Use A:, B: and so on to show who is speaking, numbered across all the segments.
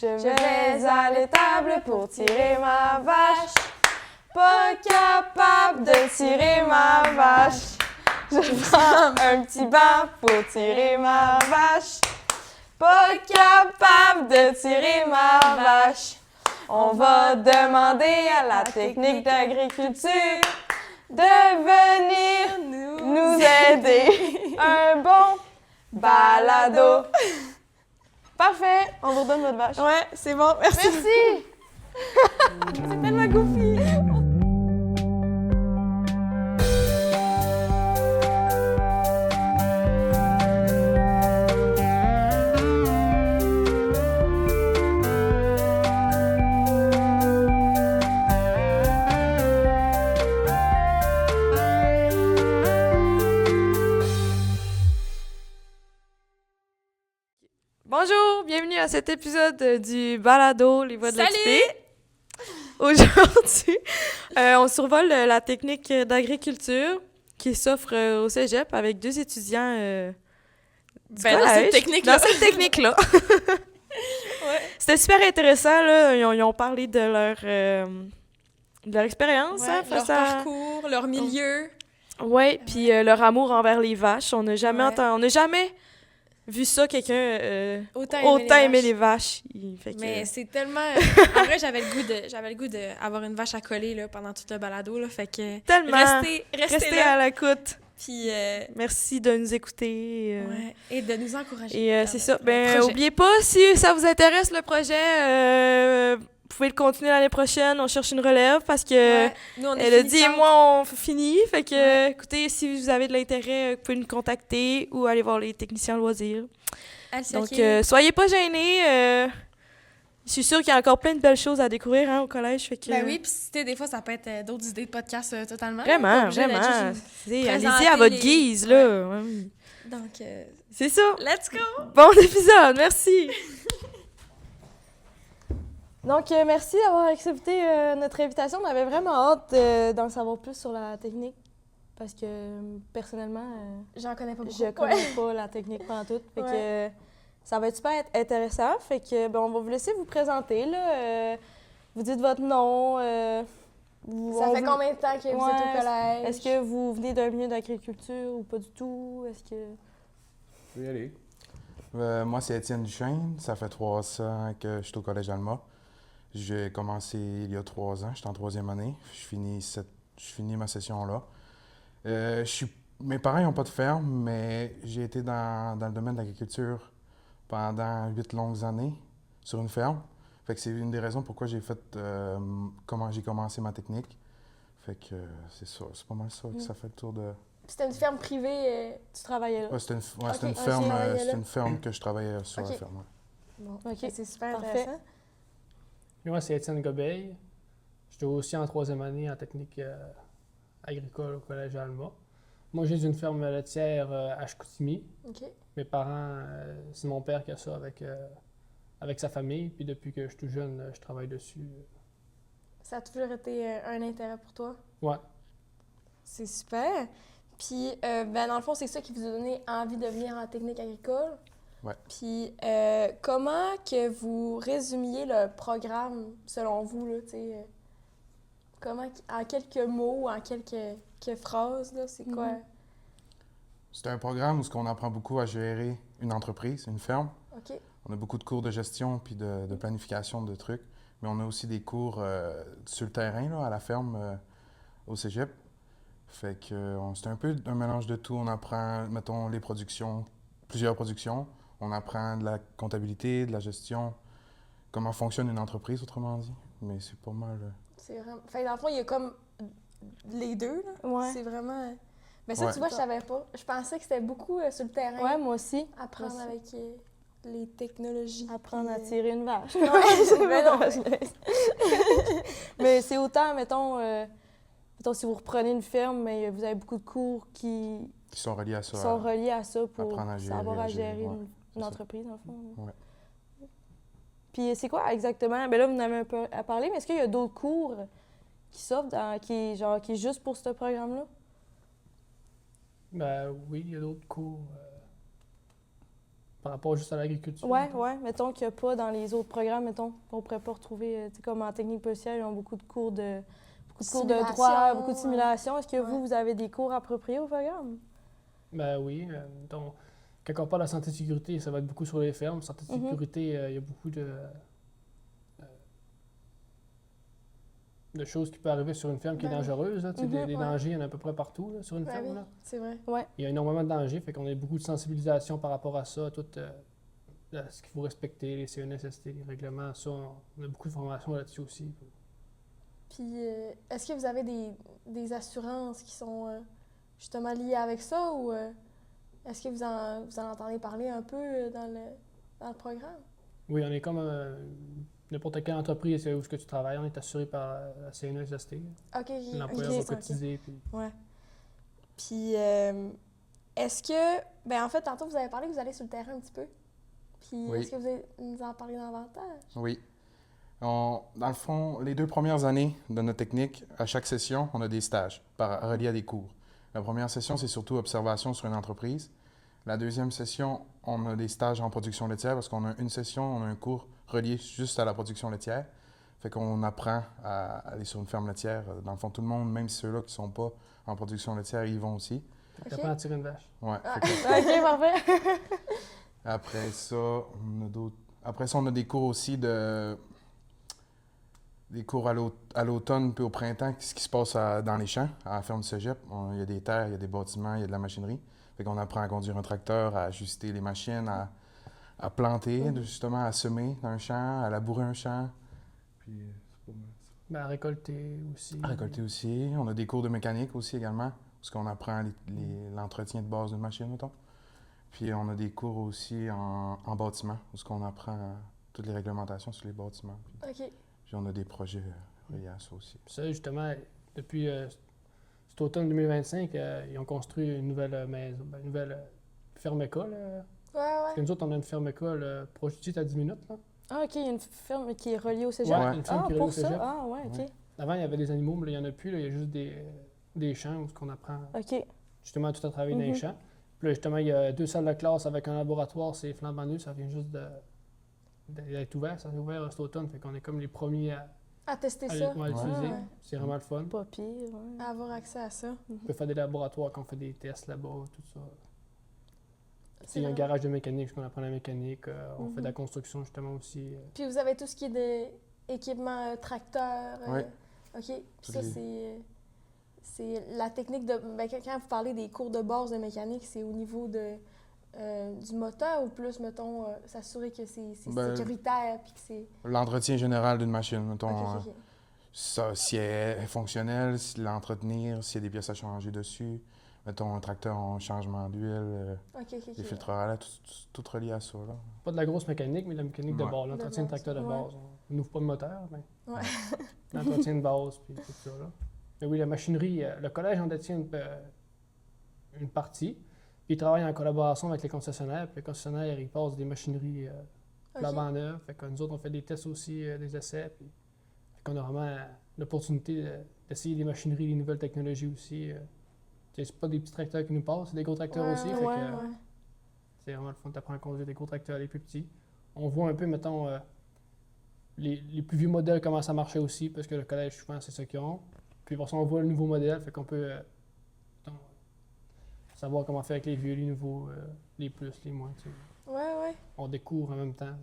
A: Je vais à l'étable pour tirer ma vache. Pas capable de tirer ma vache. Je prends un petit banc pour tirer ma vache. Pas capable de tirer ma vache. On va demander à la technique d'agriculture de venir nous aider. Un bon balado. Parfait, on vous redonne votre vache.
B: Ouais, c'est bon, merci.
A: Merci!
B: C'est tellement goofy. Bonjour, bienvenue à cet épisode du balado Les Voix de l'Activité. Aujourd'hui, on survole la technique d'agriculture qui s'offre au cégep avec deux étudiants
A: dans cette technique-là.
B: Dans cette technique-là. Ouais. C'était super intéressant, là. Ils ont parlé de leur expérience.
A: Ouais, leur parcours, leur milieu.
B: Oui, puis leur amour envers les vaches. On n'a jamais vu ça, quelqu'un autant aimer les vaches.
A: Mais c'est tellement... en vrai, j'avais le goût d'avoir une vache à coller là, pendant tout le balado. Là, fait que
B: tellement!
A: Restez
B: à
A: là.
B: l'écoute.
A: Puis,
B: merci de nous écouter.
A: Ouais, et de nous encourager.
B: Et c'est ça. Oubliez pas, si ça vous intéresse le projet, vous pouvez le continuer l'année prochaine. On cherche une relève parce que
A: nous, on est
B: elle a dit et moi, on finit. Fait que,
A: écoutez,
B: si vous avez de l'intérêt, vous pouvez nous contacter ou aller voir les techniciens loisirs. Donc, soyez pas gênés. Je suis sûre qu'il y a encore plein de belles choses à découvrir au collège. Fait que...
A: Ben oui, puis des fois, ça peut être d'autres idées de podcast totalement.
B: Vraiment. Allez-y à votre guise, là. Ouais.
A: Donc,
B: c'est ça.
A: Let's go!
B: Bon épisode, merci! Donc, merci d'avoir accepté notre invitation. On avait vraiment hâte d'en savoir plus sur la technique. Parce que, personnellement,
A: j'en connais pas beaucoup.
B: Je connais pas la technique pantoute. Fait que ça va être super intéressant. Fait que, on va vous laisser vous présenter, là. Vous dites votre nom.
A: Ça fait combien de temps que vous êtes au collège?
B: Est-ce que vous venez d'un milieu d'agriculture ou pas du tout? Est-ce que...
C: Je vais y aller. Moi, c'est Étienne Duchesne. Ça fait 3 ans que je suis au Collège Alma. J'ai commencé il y a 3 ans. J'étais en 3e année. Je finis ma session là. Mes parents n'ont pas de ferme, mais j'ai été dans le domaine de l'agriculture pendant 8 longues années sur une ferme. Fait que c'est une des raisons pourquoi j'ai commencé ma technique. Fait que c'est ça, c'est pas mal ça que ça fait le tour de...
A: C'était une ferme privée, tu travaillais là?
C: Ouais, c'était une ferme que je travaillais sur la ferme. Ouais.
A: Bon, OK, c'est super intéressant.
D: Moi, c'est Étienne Gobeil. J'étais aussi en 3e année en technique agricole au Collège Alma. Moi, j'ai une ferme laitière à Chicoutimi.
A: OK.
D: Mes parents, c'est mon père qui a ça avec sa famille. Puis depuis que je suis tout jeune, je travaille dessus.
A: Ça a toujours été un intérêt pour toi?
D: Ouais.
A: C'est super. Puis, dans le fond, c'est ça qui vous a donné envie de venir en technique agricole?
C: Ouais.
A: Puis, comment que vous résumiez le programme, selon vous, là, tu sais? Comment, en quelques mots, en quelques phrases, là, c'est quoi?
C: C'est un programme où on apprend beaucoup à gérer une entreprise, une ferme.
A: OK.
C: On a beaucoup de cours de gestion puis de planification de trucs, mais on a aussi des cours sur le terrain, là, à la ferme, au cégep. Fait que c'est un peu un mélange de tout. On apprend, mettons, plusieurs productions. On apprend de la comptabilité, de la gestion, comment fonctionne une entreprise, autrement dit. Mais c'est pas mal...
A: C'est vraiment... Fait dans le fond, il y a comme les deux, là.
B: Ouais.
A: C'est vraiment... Mais ça, tu vois, je savais pas. Je pensais que c'était beaucoup sur le terrain.
B: Ouais, moi aussi.
A: Apprendre avec les technologies.
B: Apprendre à tirer une vache.
A: Mais non.
B: Mais c'est autant, mettons, si vous reprenez une ferme, mais vous avez beaucoup de cours qui
C: sont reliés à ça.
B: Pour savoir à gérer une entreprise, dans le fond.
C: Ouais.
B: Puis c'est quoi exactement? Bien là, vous en avez un peu à parler, mais est-ce qu'il y a d'autres cours qui s'offrent, qui est juste pour ce programme-là?
D: Ben oui, il y a d'autres cours. par rapport juste à l'agriculture.
B: Ouais, mettons qu'il n'y a pas dans les autres programmes, mettons, qu'on pourrait pas retrouver, tu sais, comme en technique policière, ils ont beaucoup de cours de droit, beaucoup de simulation. Est-ce que vous avez des cours appropriés au programme?
D: Ben oui. Donc, quand on parle de santé et sécurité, ça va être beaucoup sur les fermes. Santé et sécurité, il y a beaucoup de choses qui peuvent arriver sur une ferme qui est dangereuse. Là. Des dangers, il y en a à peu près partout là, sur une ferme.
A: Oui,
D: Là.
A: c'est vrai.
B: Ouais.
D: Il y a énormément de dangers, fait qu'on a beaucoup de sensibilisation par rapport à ça, tout ce qu'il faut respecter, les CNSST, les règlements, ça, on a beaucoup de formation là-dessus aussi.
A: Puis, est-ce que vous avez des assurances qui sont justement liées avec ça ou est-ce que vous en entendez parler un peu dans le programme?
D: Oui, on est comme n'importe quelle entreprise où tu travailles, on est assuré par la CNSST.
A: OK.
D: L'employeur va cotiser. Puis...
A: Ouais. Puis, est-ce que... Ben en fait, tantôt, vous avez parlé que vous allez sur le terrain un petit peu. Puis, est-ce que vous allez nous en parler davantage?
C: Oui. Dans le fond, les 2 premières années de notre technique, à chaque session, on a des stages reliés à des cours. La première session, c'est surtout observation sur une entreprise. La deuxième session, on a des stages en production laitière parce qu'on a une session, on a un cours relié juste à la production laitière. Fait qu'on apprend à aller sur une ferme laitière. Dans le fond, tout le monde, même ceux-là qui ne sont pas en production laitière, ils y vont aussi.
D: Fait que t'apprends à tirer une vache.
C: Ouais.
B: OK, parfait.
C: Après ça, on a des cours aussi des cours à l'automne puis au printemps, ce qui se passe dans les champs, à la ferme du cégep. Il y a des terres, il y a des bâtiments, il y a de la machinerie. Fait qu'on apprend à conduire un tracteur, à ajuster les machines, à planter, justement, à semer dans un champ, à labourer un champ. Puis, c'est pas mal ça.
D: Ben, à récolter aussi.
C: À récolter aussi. On a des cours de mécanique aussi également, parce qu'on apprend l'entretien de base d'une machine, mettons. Puis on a des cours aussi en bâtiment, où on apprend toutes les réglementations sur les bâtiments. Puis on a des projets reliés à ça aussi.
D: Puis ça, justement, depuis cet automne 2025, ils ont construit une nouvelle maison, une nouvelle ferme-école. Parce que nous autres, on a une ferme-école proche du site à 10 minutes. Là.
B: Ah, OK, il y a une ferme qui est reliée au cégep.
D: Ouais, une ferme qui est reliée au cégep.
B: Ah, ouais, OK.
D: Avant, il y avait des animaux, mais là, il n'y en a plus. Là, il y a juste des champs où on apprend justement tout à travailler dans les champs. Puis là, justement, il y a 2 salles de classe avec un laboratoire, c'est flambant neuf, ça vient juste d'être ouvert. Ça s'est ouvert cet automne, fait qu'on est comme les premiers
A: à tester
D: à
A: ça.
D: l'utiliser. Ouais. C'est vraiment le fun.
B: Pas pire, ouais.
A: À avoir accès à ça.
D: On peut faire des laboratoires quand on fait des tests là-bas, tout ça. Il y a un garage de mécanique, parce qu'on apprend la mécanique. On fait de la construction, justement, aussi.
A: Puis vous avez tout ce qui est d'équipement tracteur.
C: Oui.
A: OK. Puis ça, c'est la technique de... Ben, quand vous parlez des cours de base de mécanique, c'est au niveau du moteur ou plus, mettons, s'assurer que c'est sécuritaire puis que c'est...
C: L'entretien général d'une machine, mettons.
A: OK.
C: Ça, si elle est fonctionnelle, l'entretenir, s'il y a des pièces à changer dessus. Mettons un tracteur en changement d'huile, des filtres à l'air, tout relié à ça. Là.
D: Pas de la grosse mécanique, mais de la mécanique de base. L'entretien de tracteur de base. On n'ouvre pas le moteur, mais l'entretien de base, puis tout ça. Là. Mais oui, la machinerie, le collège en détient une partie. Puis il travaille en collaboration avec les concessionnaires. Puis les concessionnaires, ils passent des machineries flambant neuves. Fait que nous autres, on fait des tests aussi, des essais. Puis fait qu'on a vraiment l'opportunité d'essayer des machineries, des nouvelles technologies aussi. C'est pas des petits tracteurs qui nous passent, c'est des gros tracteurs aussi. Fait que, c'est vraiment le fun d'apprendre à conduire des gros tracteurs, les plus petits. On voit un peu, mettons, les plus vieux modèles commencent à marcher aussi, parce que le collège, souvent, c'est ça qu'ils ont. Puis pour ça, on voit le nouveau modèle, fait qu'on peut savoir comment faire avec les vieux, les nouveaux, les plus, les moins. Tu sais.
A: Ouais.
D: On découvre en même temps.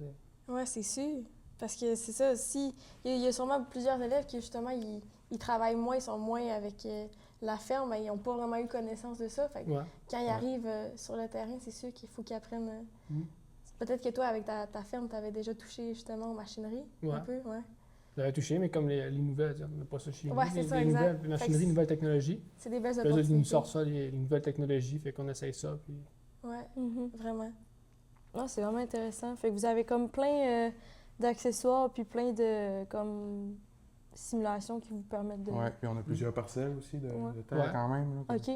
A: Ouais, c'est sûr. Parce que c'est ça aussi. Il y a sûrement plusieurs élèves qui, justement, ils travaillent moins, ils sont moins avec la ferme, mais ils n'ont pas vraiment eu connaissance de ça. Fait que quand ils arrivent sur le terrain, c'est sûr qu'il faut qu'ils apprennent. Peut-être que toi, avec ta ferme, tu avais déjà touché justement aux machineries un peu. Ouais.
D: J'avais touché, mais comme les nouvelles, on n'a pas ça chez nous.
A: C'est ça, exact.
D: Les machineries, nouvelles technologies.
A: C'est des belles
D: Là,
A: opportunités.
D: ils nous sortent ça, les nouvelles technologies, fait qu'on essaye ça. Puis...
A: Ouais, vraiment.
B: Ah, c'est vraiment intéressant. Fait que vous avez comme plein d'accessoires puis plein de comme simulations qui vous permettent de...
C: Oui, puis on a plusieurs parcelles aussi de terre quand même. Là,
B: OK.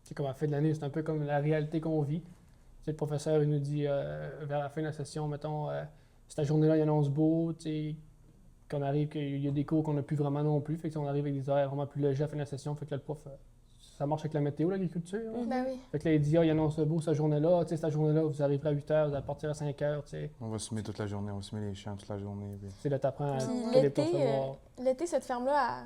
D: C'est comme à la fin de l'année, c'est un peu comme la réalité qu'on vit. T'sais, le professeur, il nous dit vers la fin de la session, mettons, cette journée-là, il annonce beau, qu'on arrive, qu'il y a des cours qu'on n'a plus vraiment non plus, fait qu'on arrive avec des horaires vraiment plus légers à la fin de la session, fait que là, le prof ça marche avec la météo, l'agriculture. Hein.
A: Ben oui.
D: Fait que là, il dit, il annonce beau cette journée-là. Tu sais, cette journée-là, vous arriverez à 8 h, vous allez partir à 5 h. Tu sais.
C: On va semer toute la journée, on va semer les champs toute la journée. Puis...
D: C'est là, t'apprends
A: Puis
D: quel est ton savoir.
A: l'été, cette ferme-là,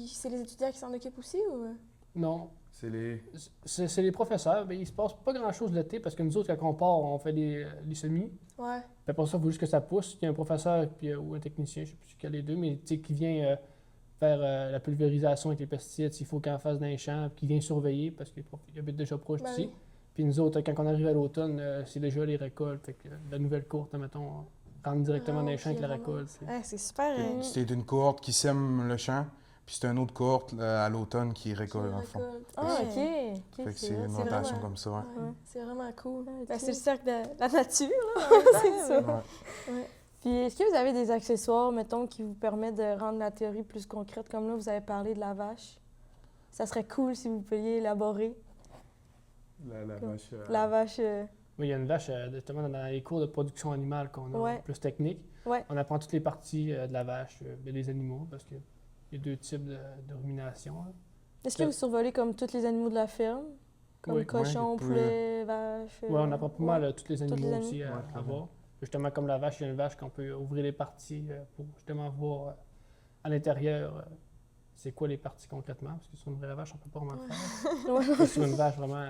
A: c'est les étudiants qui s'en occupent aussi ou?
D: Non.
C: C'est les...
D: C'est les professeurs. Mais il se passe pas grand-chose l'été parce que nous autres, quand on part, on fait les semis.
A: Ouais.
D: Puis après ça, il faut juste que ça pousse. Il y a un professeur puis, ou un technicien, je ne sais plus quel les deux, mais qui vient faire la pulvérisation avec les pesticides s'il faut qu'on fasse dans les champs, puis qui vient surveiller parce qu'il habite déjà proche
A: Ben
D: d'ici.
A: oui.
D: Puis nous autres, quand on arrive à l'automne, c'est déjà les récoltes. Fait que la nouvelle courte, mettons, rentre directement dans les champs avec la récolte. Puis...
A: Ouais, c'est super.
C: C'est une cohorte qui sème le champ, puis c'est une autre cohorte à l'automne qui récolte, en fond.
A: Ah,
B: OK.
C: Fait que c'est une
A: c'est
C: rotation
A: vraiment-
C: comme ça, ouais.
A: Ouais, c'est vraiment cool.
B: Ah,
A: Ben,
B: ok.
A: c'est le cercle de la nature, là.
B: C'est ça.
C: Ouais.
B: Puis, est-ce que vous avez des accessoires, mettons, qui vous permettent de rendre la théorie plus concrète? Comme là, vous avez parlé de la vache. Ça serait cool si vous pouviez élaborer.
C: La vache...
B: La vache...
D: Oui, il y a une vache, justement, dans les cours de production animale qu'on a,
B: Ouais.
D: plus techniques.
B: Ouais.
D: On apprend toutes les parties de la vache, des animaux, parce qu'il y a deux types de rumination. Hein.
B: Est-ce que vous survolez comme tous les animaux de la ferme? Comme
D: Oui.
B: cochon,
C: Ouais,
B: poulet, vache?
D: Oui, on apprend pas mal tous les animaux
B: les
D: aussi
C: animaux.
D: à voir. Justement, comme la vache, il y a une vache qu'on peut ouvrir les parties pour justement voir à l'intérieur c'est quoi les parties concrètement. Parce que sur une vraie vache, on peut pas vraiment faire.
B: Ouais.
D: Mais sur une vache, vraiment,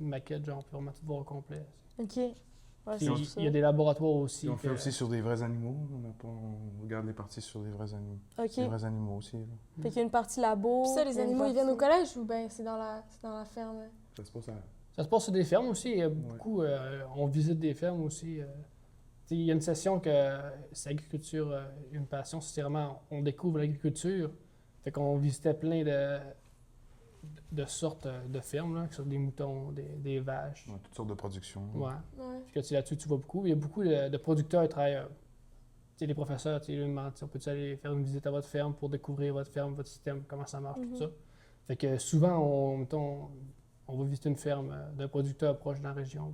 D: une maquette, genre, on peut vraiment tout voir au complet.
B: OK. Ouais,
D: Puis,
B: c'est pour ça.
D: il y a des laboratoires aussi.
C: Puis on fait
D: que-
C: aussi sur des vrais animaux. On regarde les parties sur des vrais animaux.
B: OK.
C: Des vrais animaux aussi. Là.
B: Fait qu'il y a une partie labo.
A: Puis ça, les
B: il y a une
A: animaux, ils viennent au
B: partie-
A: collège ou bien c'est dans la ferme?
C: Ça se passe à...
D: Ça se passe sur des fermes aussi. Il y a beaucoup, on visite des fermes aussi. Il y a une session que c'est agriculture, une passion. C'est vraiment, on découvre l'agriculture. Fait qu'on visitait plein de sortes de fermes, là, que ce soit des moutons, des vaches.
C: Ouais, toutes sortes de productions.
D: Ouais.
A: Ouais.
D: Puis que, là-dessus, tu vois beaucoup. Il y a beaucoup de producteurs et travailleurs. Les professeurs, ils lui demandent, on peut-tu aller faire une visite à votre ferme pour découvrir votre ferme, votre système, comment ça marche, tout ça. Fait que souvent, mettons, on va visiter une ferme d'un producteur proche de la région.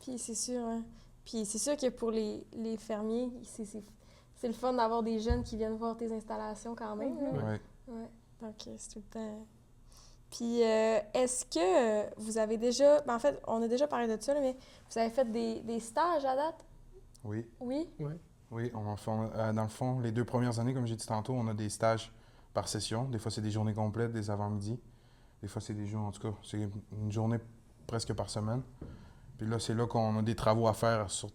A: Puis c'est sûr, hein. Puis c'est sûr que pour les fermiers, c'est le fun d'avoir des jeunes qui viennent voir tes installations quand même. là.
C: Ouais.
A: Ouais. Donc c'est tout le temps. Puis est-ce que vous avez déjà. Ben, en fait, on a déjà parlé de ça, là, mais vous avez fait des stages à date?
C: Oui.
A: Oui?
C: Oui, dans le fond, les 2 premières années, comme j'ai dit tantôt, on a des stages par session. Des fois, c'est des journées complètes, des avant-midi. Des fois, c'est des jours, en tout cas, c'est une journée presque par semaine. Puis là, c'est là qu'on a des travaux à faire sur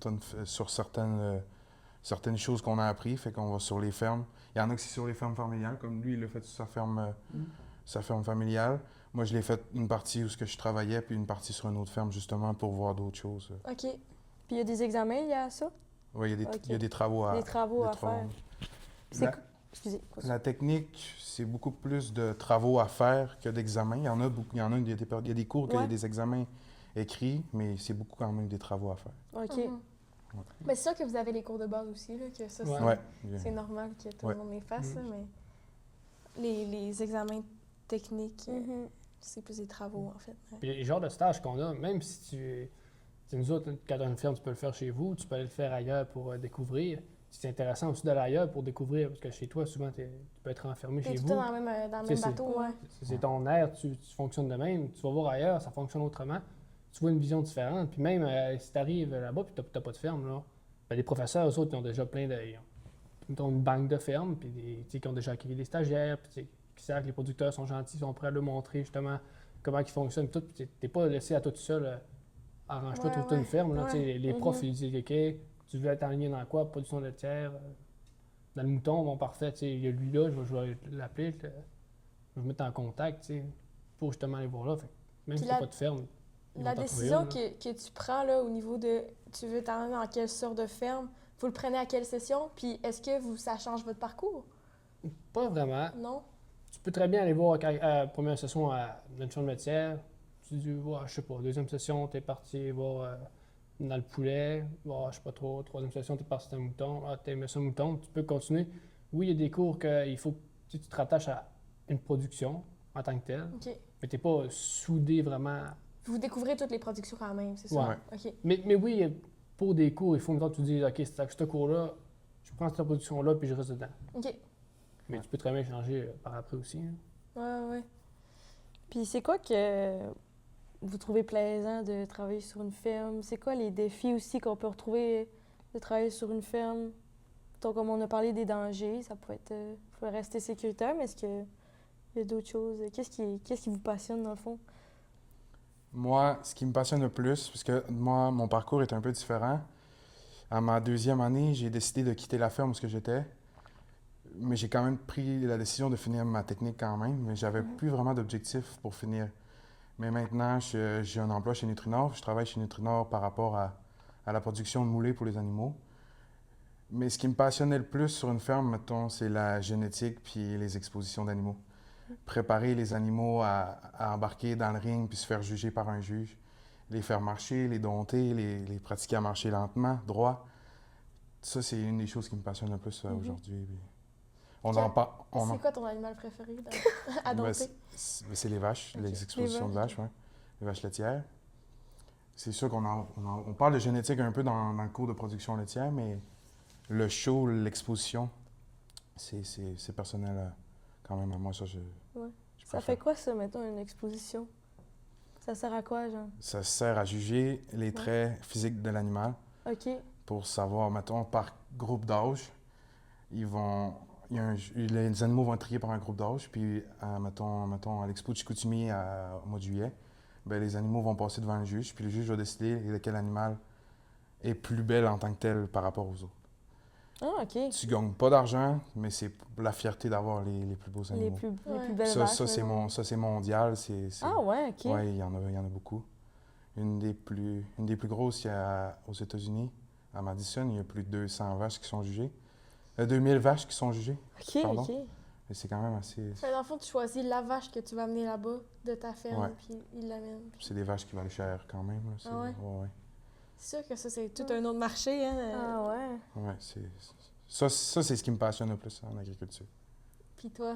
C: certaines choses qu'on a appris. Fait qu'on va sur les fermes. Il y en a qui c'est sur les fermes familiales, comme lui, il l'a fait sur sa ferme familiale. Moi, je l'ai fait une partie où je travaillais, puis une partie sur une autre ferme, justement, pour voir d'autres choses.
A: OK.
B: Puis il y a des examens liés à ça?
C: Oui, il y a des travaux à
B: Des travaux à
C: travaux.
B: faire. C'est
C: La-
B: co- Excusez.
C: La technique, c'est beaucoup plus de travaux à faire que d'examens. Il y en a beaucoup. Il y a des cours qu'il y a
B: Ouais.
C: des examens écrits, mais c'est beaucoup quand même des travaux à faire.
B: OK.
A: Mhm. Mais c'est sûr que vous avez les cours de base aussi, là, que ça,
D: Ouais.
C: Ouais.
A: c'est normal que tout
C: Ouais.
A: le monde les fasse,
D: Mhm.
A: là, mais les examens techniques,
B: Mhm.
A: c'est plus des travaux, en fait. Ouais.
D: Puis les genres de stages qu'on a, même si nous autres, quand tu as une ferme, tu peux le faire chez vous, tu peux aller le faire ailleurs pour découvrir. C'est intéressant aussi d'aller ailleurs pour découvrir, parce que chez toi, souvent, tu peux être enfermé
A: T'es
D: chez
A: tout
D: vous.
A: le temps dans le même
D: C'est-
A: bateau, ouais.
D: C'est ton air, tu fonctionnes de même. Tu vas voir ailleurs, ça fonctionne autrement. Tu vois une vision différente. Puis même si tu arrives là-bas et tu n'as pas de ferme, là, ben, les professeurs, eux autres, ils ont déjà plein de. Ils ont une banque de fermes, puis qui ont déjà accueilli des stagiaires, puis qui savent que les producteurs sont gentils, ils sont prêts à leur montrer justement comment ils fonctionnent. Tout, puis t'es pas laissé à toi tout seul. Arrange-toi,
A: Ouais,
D: trouve-toi une
A: ouais.
D: ferme. Là,
A: Ouais.
D: tu sais, les profs, ils disent OK, tu veux être aligné dans quoi? Production laitière. Dans le mouton, bon, parfait. Tu sais, il y a lui là, je vais l'appeler, je vais me mettre en contact, tu sais, pour justement aller voir là. Fait que même
A: Puis
D: si tu n'as pas de ferme, ils
A: La
D: vont t'en trouver
A: décision
D: une, là.
A: que tu prends là, au niveau de tu veux t'en aller dans quelle sorte de ferme, vous le prenez à quelle session, puis est-ce que ça change votre parcours?
D: Pas vraiment.
A: Non?
D: Tu peux très bien aller voir à la première session à une ferme laitière. Tu dis, je sais pas, deuxième session, tu es parti voir dans le poulet. Je sais pas trop. Troisième session, tu es parti dans le mouton. Tu aimé ça le mouton. Tu peux continuer. Oui, il y a des cours qu'il faut que tu te rattaches à une production en tant que telle,
A: OK.
D: mais tu n'es pas soudé vraiment.
A: Vous découvrez toutes les productions quand même, c'est
D: Ouais.
A: ça? OK.
D: Mais oui, pour des cours, il faut que tu dis, OK, ce cours-là, je prends cette production-là puis je reste dedans.
A: OK.
D: Mais tu peux très bien changer par après aussi. Hein.
A: Ouais, ouais. Puis c'est quoi que vous trouvez plaisant de travailler sur une ferme? C'est quoi les défis aussi qu'on peut retrouver de travailler sur une ferme? Donc, comme on a parlé des dangers, ça peut être, faut rester sécuritaire, mais est-ce qu'il y a d'autres choses? Qu'est-ce qui vous passionne dans le fond?
C: Moi, ce qui me passionne le plus, parce que moi, mon parcours est un peu différent. À ma 2e année, j'ai décidé de quitter la ferme où j'étais, mais j'ai quand même pris la décision de finir ma technique quand même, mais j'avais plus vraiment d'objectif pour finir. Mais maintenant, j'ai un emploi chez Nutrinor. Je travaille chez Nutrinor par rapport à la production de moulées pour les animaux. Mais ce qui me passionnait le plus sur une ferme, mettons, c'est la génétique puis les expositions d'animaux. Préparer les animaux à embarquer dans le ring puis se faire juger par un juge. Les faire marcher, les dompter, les pratiquer à marcher lentement, droit. Ça, c'est une des choses qui me passionne le plus aujourd'hui. Puis on en parle.
E: C'est quoi ton animal préféré à dompter?
C: C'est les vaches, les expositions de vaches, oui. Les vaches laitières. C'est sûr on parle de génétique un peu dans le cours de production laitière, mais le show, l'exposition, c'est personnel quand même à moi. Ça,
A: Ça fait quoi, ça, mettons, une exposition? Ça sert à quoi, genre?
C: Ça sert à juger les traits physiques de l'animal.
A: OK.
C: Pour savoir, mettons, par groupe d'âge, les animaux vont être triés par un groupe d'âge, puis, mettons, à l'Expo de Chicoutimi au mois de juillet, bien, les animaux vont passer devant le juge, puis le juge va décider lequel animal est plus belle en tant que tel par rapport aux autres.
A: Ah, OK.
C: Tu gagnes pas d'argent, mais c'est la fierté d'avoir les plus beaux animaux.
A: Les plus belles vaches.
C: Ça, c'est mondial.
A: Ah ouais, OK.
C: Oui, il y en a beaucoup. Une des plus grosses, il y a aux États-Unis, à Madison, il y a plus de 200 vaches qui sont jugées. 2000 vaches qui sont jugées.
A: OK,
C: Pardon.
A: OK.
C: Mais c'est quand même assez...
E: Dans le fond, tu choisis la vache que tu vas amener là-bas de ta ferme,
C: Ouais.
E: puis il l'amène.
C: C'est des vaches qui valent cher quand même. Là.
E: Ah ouais?
C: Ouais.
E: C'est sûr que ça, c'est tout un autre marché, hein?
A: Ah ouais.
C: Ouais, ça, c'est ce qui me passionne le plus en agriculture.
E: Puis toi?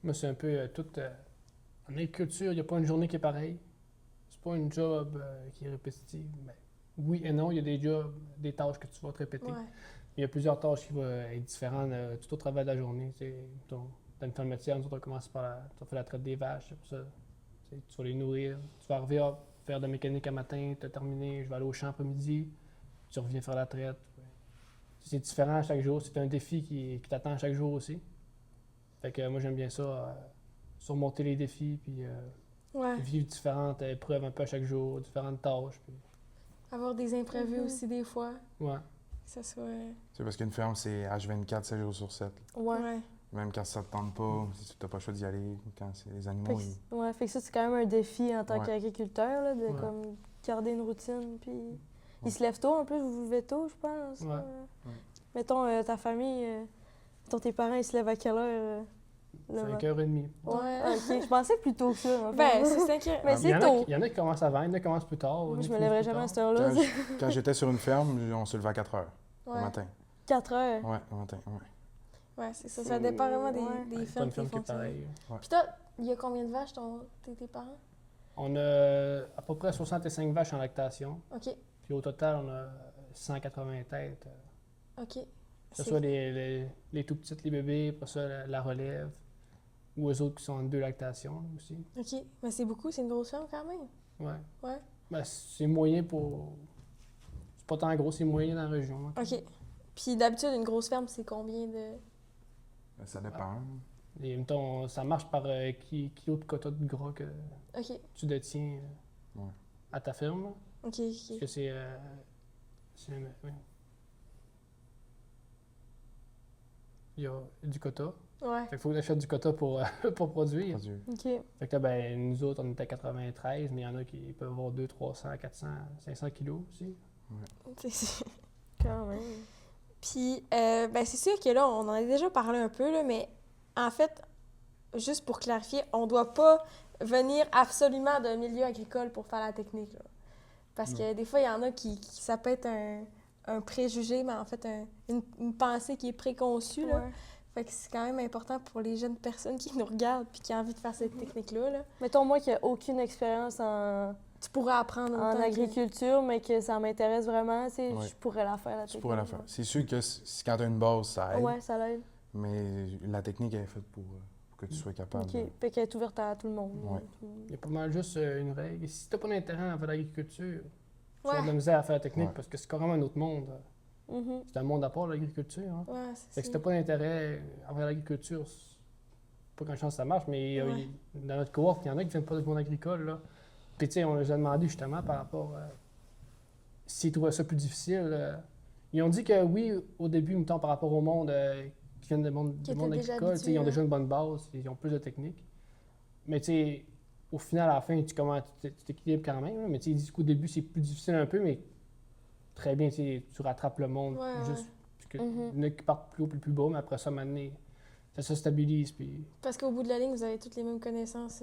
D: Moi, c'est un peu tout... en agriculture, il n'y a pas une journée qui est pareille. C'est pas une job qui est répétitive. Mais oui et non, il y a des jobs, des tâches que tu vas te répéter.
E: Ouais.
D: Il y a plusieurs tâches qui vont être différentes tout au travers de la journée. Dans une ferme laitière, nous autres, on commence par tu fais la traite des vaches, c'est pour ça. Tu vas les nourrir. Tu vas arriver à faire de la mécanique à matin, tu as terminé, je vais aller au champ après-midi, tu reviens faire la traite. Ouais. C'est différent à chaque jour, c'est un défi qui t'attend chaque jour aussi. Fait que moi, j'aime bien ça, surmonter les défis, puis vivre différentes épreuves un peu à chaque jour, différentes tâches. Puis...
E: Avoir des imprévus aussi des fois.
D: Ouais.
E: Que ça soit...
C: C'est parce qu'une ferme, c'est H24, 7 jours sur 7.
A: Ouais.
C: Même quand ça ne te tente pas, si tu n'as pas le choix d'y aller, quand c'est les animaux...
A: Fait que ça, c'est quand même un défi en tant
C: Ouais.
A: qu'agriculteur, là, de comme garder une routine. Puis ils se lèvent tôt, en plus, vous vous levez tôt, je pense.
D: Ouais.
A: Mettons, ta famille, mettons, tes parents, ils se lèvent à quelle heure?
D: 5h30.
A: Ouais, OK. Je pensais plus tôt que ça. En fait.
E: Ben, c'est 5 heures.
A: Mais c'est tôt.
D: Il y en a qui commencent avant, il y en a qui commencent plus tard.
A: Moi, je me lèverais jamais à cette heure-là.
C: Quand j'étais sur une ferme, on se levait à 4 heures le
E: Ouais.
C: matin.
A: 4 heures.
C: Ouais, le matin, ouais.
E: Ouais, c'est ça. Ça dépend vraiment des
D: Pas
E: fermes
D: une ferme
E: qui
D: qui est
E: fonctionnent.
D: pareille.
E: Puis toi, il y a combien de vaches, tes parents?
D: On a à peu près 65 vaches en lactation.
E: OK.
D: Puis au total, on a 180 têtes.
E: OK.
D: Que ce soit les tout petites, les bébés, après ça, la relève, ou eux autres qui sont en 2 lactations aussi.
E: OK. Mais c'est beaucoup, c'est une grosse ferme quand même.
D: Ouais.
E: Ouais.
D: Ben, c'est moyen pour... C'est pas tant gros, c'est moyen dans la région. Hein.
E: OK. Puis d'habitude, une grosse ferme, c'est combien de...
C: Ça dépend.
D: Et mettons, ça marche par kilo de quota de gras que
E: OK.
D: tu détiens à ta ferme.
E: OK,
D: Parce
E: OK.
D: que c'est oui. Il y a du quota.
E: Ouais.
D: Fait qu'il faut que tu achètes du quota pour produire.
A: OK.
D: Fait que là, ben, nous autres, on était à 93, mais il y en a qui peuvent avoir 200, 300, 400, 500 kilos aussi.
E: C'est-
A: Quand même.
E: Puis, ben c'est sûr que là, on en a déjà parlé un peu, là, mais en fait, juste pour clarifier, on doit pas venir absolument d'un milieu agricole pour faire la technique. Là. Parce que des fois, il y en a qui ça peut être un préjugé, mais en fait, une pensée qui est préconçue. Là.
A: Ouais.
E: Fait que c'est quand même important pour les jeunes personnes qui nous regardent puis qui ont envie de faire cette technique-là. Là.
A: Mettons, moi qui n'ai aucune expérience en
E: Tu pourrais apprendre
A: en
E: autant que-
A: agriculture, mais que ça m'intéresse vraiment, tu sais,
C: Ouais.
A: je pourrais la faire, la
C: Tu
A: technique.
C: pourrais la faire. C'est sûr que quand tu as une base, ça aide.
A: Ouais, ça l'aide.
C: Mais la technique, elle est faite pour que que tu sois capable.
B: OK. Fait qu'elle est ouverte à tout le monde.
C: Ouais.
D: Il y a pas mal juste une règle. Si t'as pas d'intérêt à faire l'agriculture, tu vas
E: Ouais.
D: de la misère à faire la technique
C: Ouais.
D: parce que c'est carrément un autre monde.
B: Mhm.
D: C'est un monde à part, l'agriculture. Hein.
E: Ouais,
D: Fait
E: c'est
D: que si
E: ça.
D: t'as pas d'intérêt à faire l'agriculture, c'est pas grand chance que ça marche, mais
E: Ouais.
D: dans notre cohorte, il y en a qui viennent pas du monde agricole. Là. Puis tu sais, on les a demandé justement par rapport s'ils trouvaient ça plus difficile. Ils ont dit que oui, au début, mettons, par rapport au monde qui viennent du monde
E: Qui
D: agricole,
E: étaient déjà
D: tu sais, ils ont
E: habitués,
D: déjà une bonne base, ils ont plus de technique. Mais tu sais, au final, à la fin, tu t'équilibres quand même. Là, mais tu sais, ils disent qu'au début, c'est plus difficile un peu, mais très bien, tu sais, tu rattrapes le monde.
E: Ouais,
D: Juste que
B: Mhm.
D: il y en a qui partent plus haut puis plus bas, mais après ça, maintenant, ça se stabilise. Puis,
E: Parce qu'au bout de la ligne, vous avez toutes les mêmes connaissances.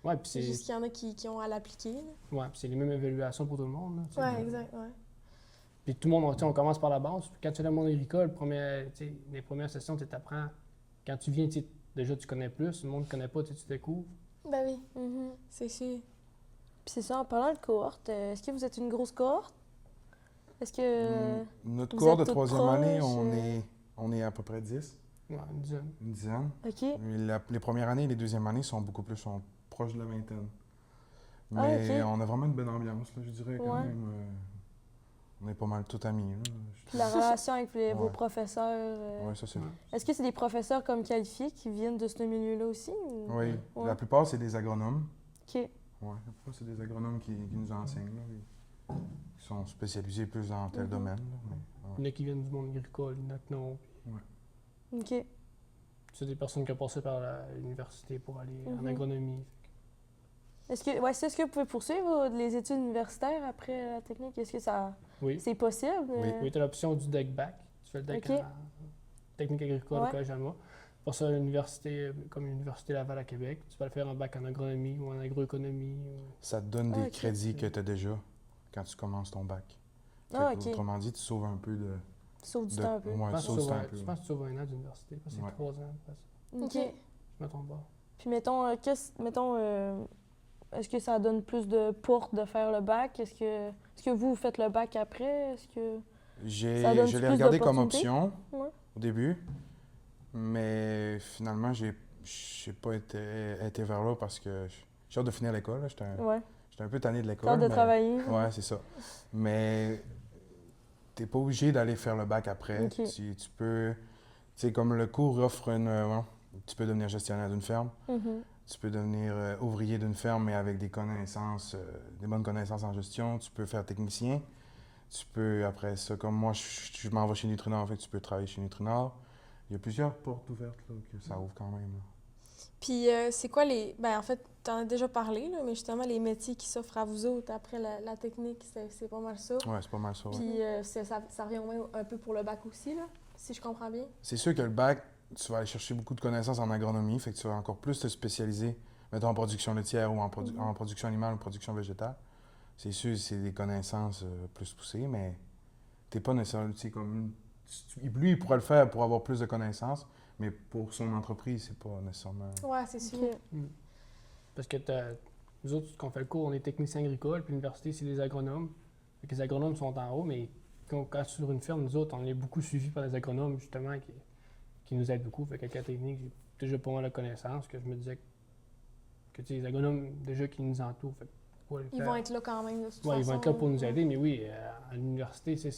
D: ouais, puis
E: C'est
D: c'est
E: juste qu'il y en a qui ont à l'appliquer. là.
D: ouais, puis c'est les mêmes évaluations pour tout le monde. Là, tu sais.
E: Ouais, exact, ouais.
D: Puis tout le monde, tu sais, on commence par la base. Puis quand tu es dans le monde agricole, tu sais, les premières sessions, tu apprends. Quand tu viens, tu sais, déjà, tu connais plus. Le monde ne connaît pas, tu découvres.
E: Ben oui,
B: Mhm.
E: c'est sûr.
B: Puis c'est ça, en parlant de cohorte, est-ce que vous êtes une grosse cohorte? Est-ce que...
C: Notre
B: vous
C: cours de
B: êtes toutes
C: troisième année,
B: proches,
C: on est à peu près 10,
D: Ouais, une dizaine.
C: une dizaine.
B: OK.
C: Les premières années et les deuxièmes années sont sont proches de la vingtaine.
B: Ah,
C: Mais
B: ok.
C: on a vraiment une bonne ambiance, là, je dirais quand
B: Ouais.
C: même. On est pas mal tous amis. Là.
B: Puis la relation avec vos
C: Ouais.
B: professeurs...
C: Ouais, ça c'est.
D: Ouais.
B: Est-ce que c'est des professeurs comme qualifiés qui viennent de ce milieu-là aussi? Ou...
C: Oui,
B: Ouais.
C: la plupart c'est des agronomes.
B: OK.
C: Ouais, la plupart c'est des agronomes qui nous enseignent, là, qui sont spécialisés plus dans tel
B: Mhm.
C: domaine. Là, mais,
D: Il y en a qui viennent du monde agricole, il y en a que non.
B: OK.
D: C'est des personnes qui ont passé par l'université pour aller en
B: Mhm.
D: agronomie.
B: Est-ce que vous pouvez poursuivre les études universitaires après la technique? Est-ce que ça
D: Oui.
B: c'est possible?
C: Oui.
D: Oui, tu as l'option du deck back. Tu fais le deck
B: Ok.
D: en technique agricole
B: Ouais.
D: au Collège Alma. Pour ça, l'université, comme l'Université Laval à Québec, tu vas le faire en bac en agronomie ou en agroéconomie.
C: ça te donne des
B: Ah, ok.
C: crédits que tu as déjà quand tu commences ton bac. Fait
B: Ah,
C: que,
B: OK.
C: Autrement dit, tu sauves un peu de.
B: Sauve du
C: de-
B: temps un peu.
C: Ouais,
D: Je pense
C: sauve
D: que
C: du temps un peu.
D: je pense que tu sauves un an d'université. Je pense que c'est
C: Ouais.
D: 3 ans. Après ça.
B: OK.
E: OK.
D: Je me trompe pas.
B: Puis mettons, est-ce que ça donne plus de portes de faire le bac? Est-ce que vous faites le bac après? Est-ce que... Ça donne
C: Je l'ai
B: plus
C: regardé comme
B: d'opportunités?
C: option
B: Ouais.
C: au début, mais finalement, j'ai pas été vers là parce que j'ai hâte de finir l'école. Là. J'étais
B: Ouais.
C: un peu tanné de
B: T'as
C: l'école.
B: hâte de
C: mais-
B: travailler?
C: Ouais, c'est ça. Mais t'es pas obligé d'aller faire le bac après.
B: Ok.
C: Tu peux. Tu sais, comme le cours offre tu peux devenir gestionnaire d'une ferme.
B: Mhm.
C: Tu peux devenir ouvrier d'une ferme, mais avec des connaissances, des bonnes connaissances en gestion. Tu peux faire technicien. Tu peux, après ça, comme moi, je m'en vais chez Nutrinor, en fait, tu peux travailler chez Nutrinor. Il y a plusieurs portes ouvertes là, que ça ouvre quand même. Là.
E: Puis c'est quoi les... Ben en fait, t'en as déjà parlé, là, mais justement, les métiers qui s'offrent à vous autres après la technique, c'est pas mal ça.
C: Ouais, c'est pas mal ça. ouais.
E: Puis ça revient au même un peu pour le bac aussi, là, si je comprends bien.
C: C'est sûr que le bac, tu vas aller chercher beaucoup de connaissances en agronomie, fait que tu vas encore plus te spécialiser, mettons en production laitière ou en production animale ou production végétale. C'est sûr, c'est des connaissances plus poussées, mais t'es pas nécessairement, tu sais, comme... Lui, il pourrait le faire pour avoir plus de connaissances, mais pour son entreprise, c'est pas nécessairement...
E: Ouais, c'est sûr.
B: OK.
D: Parce que nous autres, quand on fait le cours, on est technicien agricole, puis l'université, c'est des agronomes. Fait que les agronomes sont en haut, mais quand sur une ferme, nous autres, on est beaucoup suivis par des agronomes, justement, qui nous aident beaucoup. Fait qu'avec la technique, j'ai déjà pas mal de connaissances, que je me disais que tu sais, les agronomes, déjà, qui nous entourent, fait que pourquoi le
E: Ils
D: faire?
E: vont être là quand même, de toute
D: Ouais,
E: façon.
D: ils vont être là pour nous aider, mais oui, à l'université, tu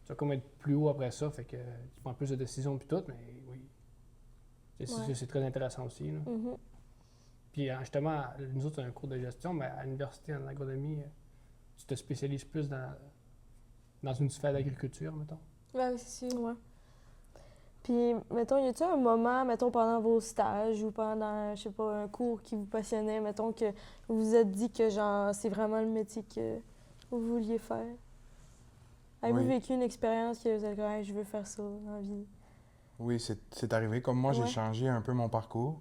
D: vas comme être plus haut après ça, fait que tu prends plus de décisions puis tout, mais oui.
E: Ouais.
D: C'est très intéressant aussi. Là.
B: Mhm.
D: Puis justement, nous autres, on a un cours de gestion, mais à l'université en agronomie, tu te spécialises plus dans une sphère d'agriculture, mettons.
E: Ouais, oui, c'est sûr.
B: Ouais. Puis, mettons, y a-t-il un moment, mettons, pendant vos stages ou pendant, je sais pas, un cours qui vous passionnait, mettons, que vous vous êtes dit que, genre, c'est vraiment le métier que vous vouliez faire? Avez-vous
C: Oui.
B: vécu une expérience que vous avez dit, hey, je veux faire ça dans la vie?
C: Oui, c'est arrivé. Comme moi, j'ai
B: Ouais.
C: changé un peu mon parcours,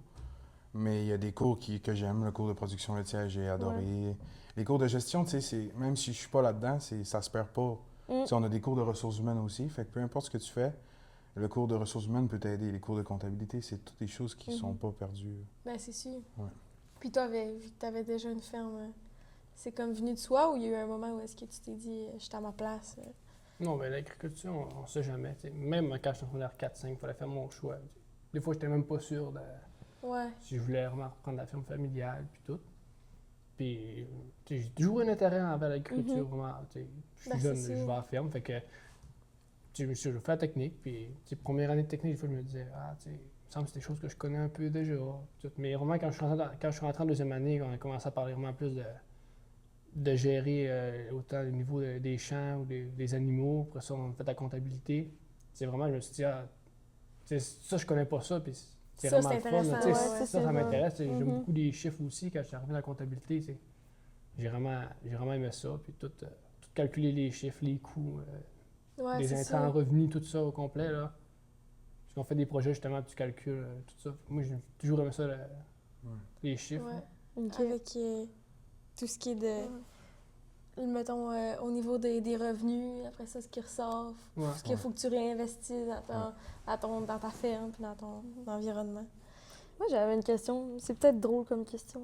C: mais il y a des cours que j'aime. Le cours de production laitière, j'ai adoré. Les cours de gestion, tu sais, même si je suis pas là-dedans, ça se perd pas.
B: Mm.
C: Tu sais, on a des cours de ressources humaines aussi, fait que peu importe ce que tu fais, le cours de ressources humaines peut t'aider. Les cours de comptabilité, c'est toutes des choses qui sont pas perdues.
E: Ben, c'est sûr.
C: Ouais.
E: Puis toi, vu que t'avais déjà une ferme, c'est comme venu de soi ou il y a eu un moment où est-ce que tu t'es dit, je suis à ma place?
D: Non, mais l'agriculture, on ne sait jamais. T'sais. Même quand je suis en secondaire 4-5, il fallait faire mon choix. Des fois, j'étais même pas sûr
E: Ouais.
D: Si je voulais vraiment reprendre la ferme familiale, puis tout. Puis, tu sais, j'ai toujours un intérêt envers l'agriculture, vraiment. Tu sais, je suis
E: Ben,
D: jeune,
E: c'est
D: je
E: sûr.
D: vais à la ferme, fait que, tu sais, je fais la technique, puis, tu sais, première année de technique, des fois, je me disais, ah, tu sais, il me semble que c'est des choses que je connais un peu déjà. Tout. Mais vraiment, quand je suis rentré en deuxième année, on a commencé à parler vraiment plus de gérer autant au niveau des champs ou des animaux. Après ça, on fait la comptabilité. C'est vraiment, je me suis dit, ah, tu sais, ça, je connais pas ça, puis c'est
E: Ça,
D: vraiment
E: c'est
D: le fun.
E: intéressant,
D: Tu sais,
E: ouais,
B: ouais.
D: ça
B: C'est
D: m'intéresse. Tu sais, J'aime
B: Mhm.
D: beaucoup les chiffres aussi. Quand je suis arrivé dans la comptabilité, tu sais, j'ai vraiment aimé ça. Puis tout calculer les chiffres, les coûts,
E: Ouais,
D: les
E: c'est
D: intrants,
E: sûr.
D: revenus, tout ça au complet. Là. Parce qu'on fait des projets justement, puis tu calcules tout ça. Moi, j'ai toujours aimé ça, les chiffres.
E: Ouais.
D: là.
B: OK.
E: Avec tout ce qui est mettons, au niveau des revenus, après ça, ce qui ressort,
D: Ouais.
E: ce qu'il faut que tu réinvestisses dans ta ferme puis dans ton environnement.
B: Moi, j'avais une question. C'est peut-être drôle comme question.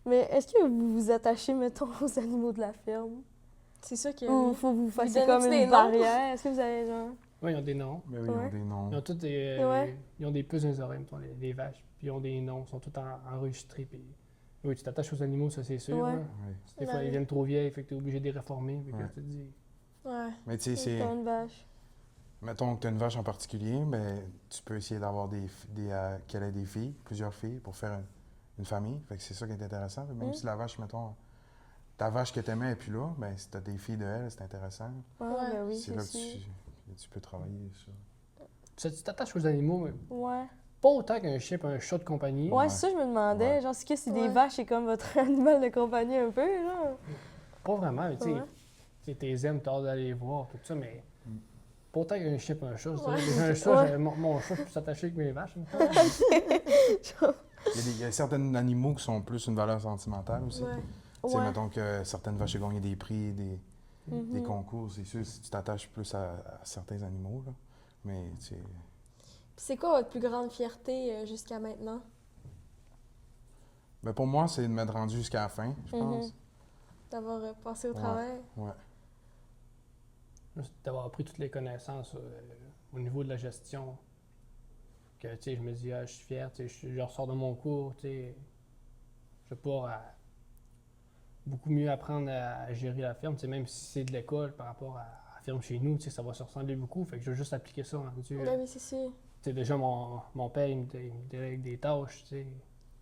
B: Mais est-ce que vous vous attachez, mettons, aux animaux de la ferme?
E: C'est sûr que
B: Ou
E: oui.
B: faut que vous fassiez
E: donnez-tu
B: comme
E: des
B: une
E: noms?
B: barrière? Est-ce que vous avez genre...
D: Ouais, ils ont des noms.
C: Ben oui, ils
B: Ouais.
C: ont des noms.
D: Ils ont tous
B: Ouais.
D: ils ont des puces dans les oreilles, mettons, les vaches. Puis ils ont des noms, ils sont tous enregistrés. Puis oui, tu t'attaches aux animaux, ça c'est sûr.
B: Ouais.
D: là.
C: Oui.
D: Des
E: Ben
D: fois,
E: oui.
D: ils viennent trop vieilles, fait que t'es obligé de les réformer. Fait que
C: Ouais.
D: là, tu te dis,
E: Ouais.
C: Mais tu sais, c'est.
B: Comme une vache.
C: Mettons que tu as une vache en particulier, ben, tu peux essayer d'avoir qu'elle ait des filles, plusieurs filles, pour faire une famille. Fait que c'est ça qui est intéressant. Même si la vache, mettons, ta vache que tu aimais et puis là, ben, si tu as des filles de elle, c'est intéressant.
B: Ouais,
E: Ouais.
B: ben oui,
C: c'est
B: c'est
C: là que
B: sûr.
C: tu peux travailler sur.
D: tu t'attaches aux animaux, mais
B: Ouais.
D: pas autant qu'un chien et un chat de compagnie.
B: Ouais, c'est ça, je me demandais.
C: Ouais.
B: Genre, c'est que c'est
E: Ouais.
B: des vaches, c'est comme votre animal de compagnie un peu, là.
D: Pas vraiment, mais tu sais,
B: Ouais.
D: t'es aimes, t'as hâte d'aller les voir, tout ça, mais pas autant qu'un chien et un chat.
E: Ouais.
D: Déjà, un chat,
B: Ouais.
D: mon chat, je peux s'attacher avec mes vaches. mettons.
C: Il y a certains animaux qui sont plus une valeur sentimentale aussi.
E: Ouais.
C: Tu sais,
B: Ouais.
C: mettons que certaines vaches ont gagné des prix, des
B: Mhm.
C: concours, c'est sûr, si tu t'attaches plus à certains animaux, là. Mais, tu sais,
E: Puis c'est quoi votre plus grande fierté jusqu'à maintenant?
C: ben, pour moi, c'est de m'être rendu jusqu'à la fin, je pense.
E: D'avoir passé au
C: Ouais.
E: travail?
C: Ouais.
D: Juste d'avoir appris toutes les connaissances au niveau de la gestion. Que, tu sais, je me dis, ah, je suis fier, tu sais, je ressors de mon cours, tu sais, je vais pouvoir beaucoup mieux apprendre à gérer la ferme, tu sais, même si c'est de l'école par rapport à la ferme chez nous, tu sais, ça va se ressembler beaucoup, fait que je vais juste appliquer ça rendu.
E: Ben oui, c'est sûr.
D: Tu sais, déjà, mon père, il me délègue des tâches, tu sais,